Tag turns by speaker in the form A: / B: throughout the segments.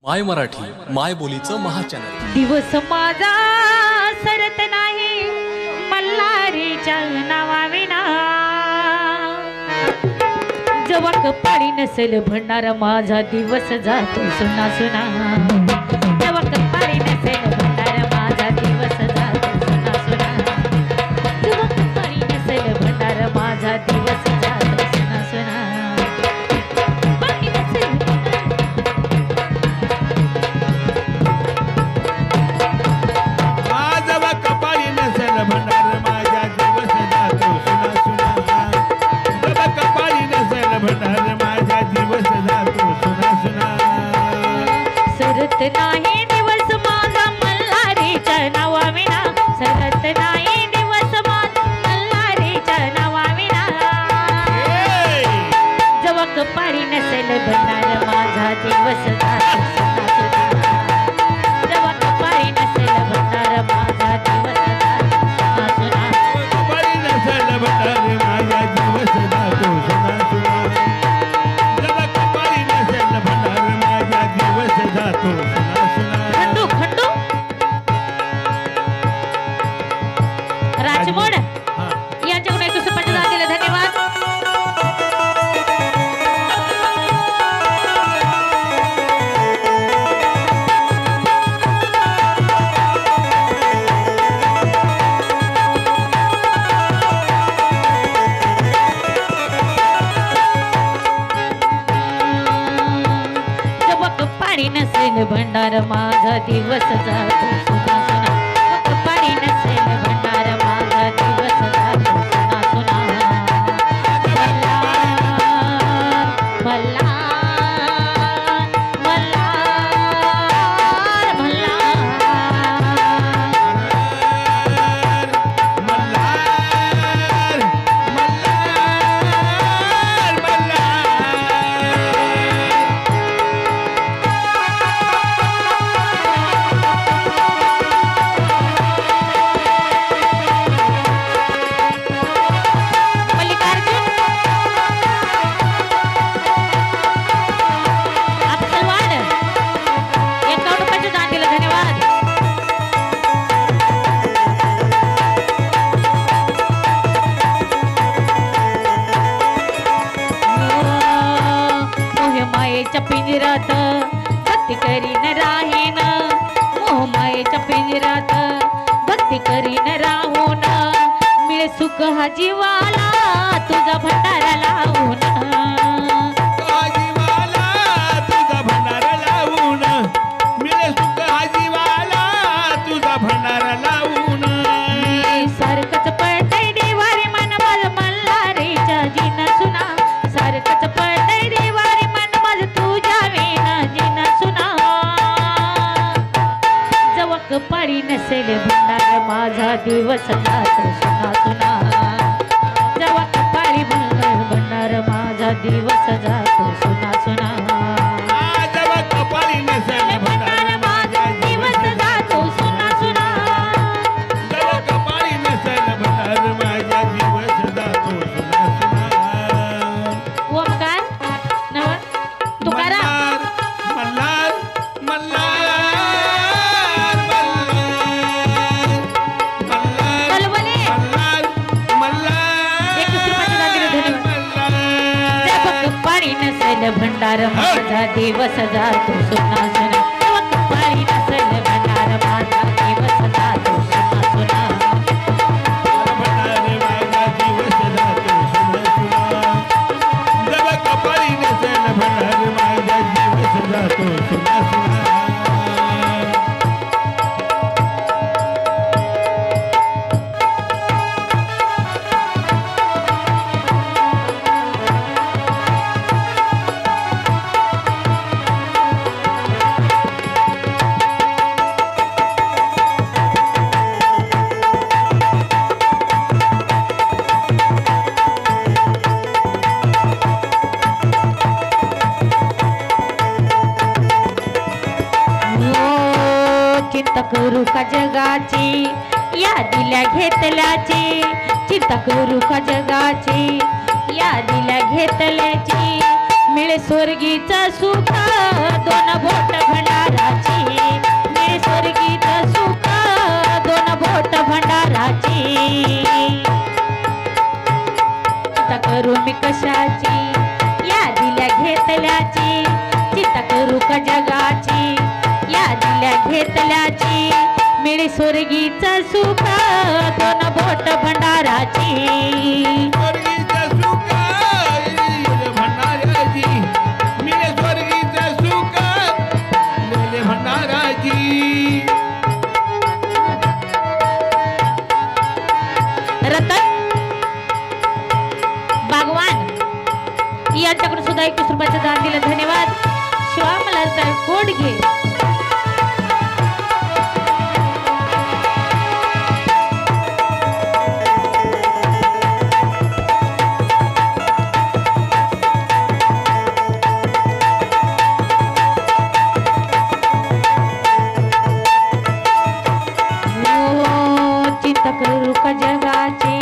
A: माय मराठी माय बोलीचं महाचॅनल।
B: दिवस माझा सरत नाही मल्हारीच्या नावाविना, जेव्हा कपाळी नसेल भंडार माझा दिवस जातो सुना सुना, जेव्हा कपाळी नसेल भंडार माझा दिवस जातो सुना सुना, जेव्हा कपाळी नसेल भंडार माझा दिवस जातो सुना सुना। सरत नाही दिवस माझा मल्हारीच्या नावाविना, सरत नाही दिवस माझा मल्हारीच्या नावाविना, जेव्हा कपाळी नसेल भंडार माझा दिवस जातो सुना सुना, जेव्हा कपाळी नसेल भंडार माझा दिवस जातो सुना सुना,
C: कपाळी नसेल भंडार माझा दिवस जातो सुना सुना, जेव्हा कपाळी नसेल भंडार माझा दिवस जातो सुना सुना।
B: खंडू खंडू राजमोड यांच्याकडून 150 दिले, धन्यवाद। जेव्हा कपाळी नसेल भंडार माझा दिवस जातो सुना सुना, कपाळी नसेल भंडार माझा दिवस जातो सुना सुना। मल्हार मल्हार मल्हार
C: मल्हार मल्हार
B: मल्लिकार्जुन अफसलवाड 51 दान दिलं, धन्यवाद। मोह मायेच्या पिंजरात भक्ती करीन राहीन, मोह मायेच्या पिंजरात भक्ती करीन राहून, मिळे सुख हा जीवाला तुझा भंडारा लावून,
C: जीवाला तुझा भंडार लावून, मिळे सुख हा जीवाला तुझा भंडार लावून।
B: सारखंच पळतय देवारी मन माझ मल्हारीच्या जिन सुना, सारखंच पळतय देवारी मन माझ तुझ्या विना जिन सुना, जेव्हा कपाळी नसेल भंडार माझा दिवस जातो सुना सुना, जेव्हा कपाळी भंडार माझा दिवस जातो सुना सुना,
C: जेव्हा कपाळी नसेल भंडार माझा
B: दिवस जातो सुना सुना।
C: जेव्हा कपाळी नसेल भंडार माझा दिवस जातो सुना सुना।
B: ओमकार नव तुकाराम
C: मल्हार मल्हार मल्हार
B: कलवले
C: मल्हार मल्हार
B: 1 दान दिलं, धन्यवाद। जेव्हा कपाळी नसेल भंडार माझा दिवस जातो सुना सुना, जेव्हा कपाळी नसेल भंडार माझा दिवस जातो सुना सुना,
C: भंडार माझा दिवस जातो सुना सुना, जेव्हा कपाळी नसेल भंडार माझा दिवस जातो सुना सुना।
B: चिंता करू का जगाची या दिल्या घेतल्याची, चिंता करू का जगाची या दिल्या घेतल्याची, मिळे स्वर्गीचं सुख दोन बोट भंडार घेतल्याची मिळे स्वर्गीच सुख दोन बोट भंडाराची
C: स्वर्गीचं सुख भंडाराची मिळे स्वर्गीचं सुख लेले भंडाराची
B: रतन बागवान यांच्याकडून सुद्धा 21 रुपयाचं दान दिलं. धन्यवाद. श्यामलाल साहेब कोडगे. चिंता करू का जगाची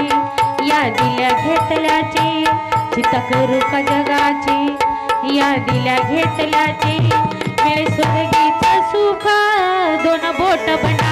B: या दिल्या घेतल्याची चिंता करू का जगाची या दिल्या घेतल्याची मिळे स्वर्गीचं सुख दोन बोट भंडार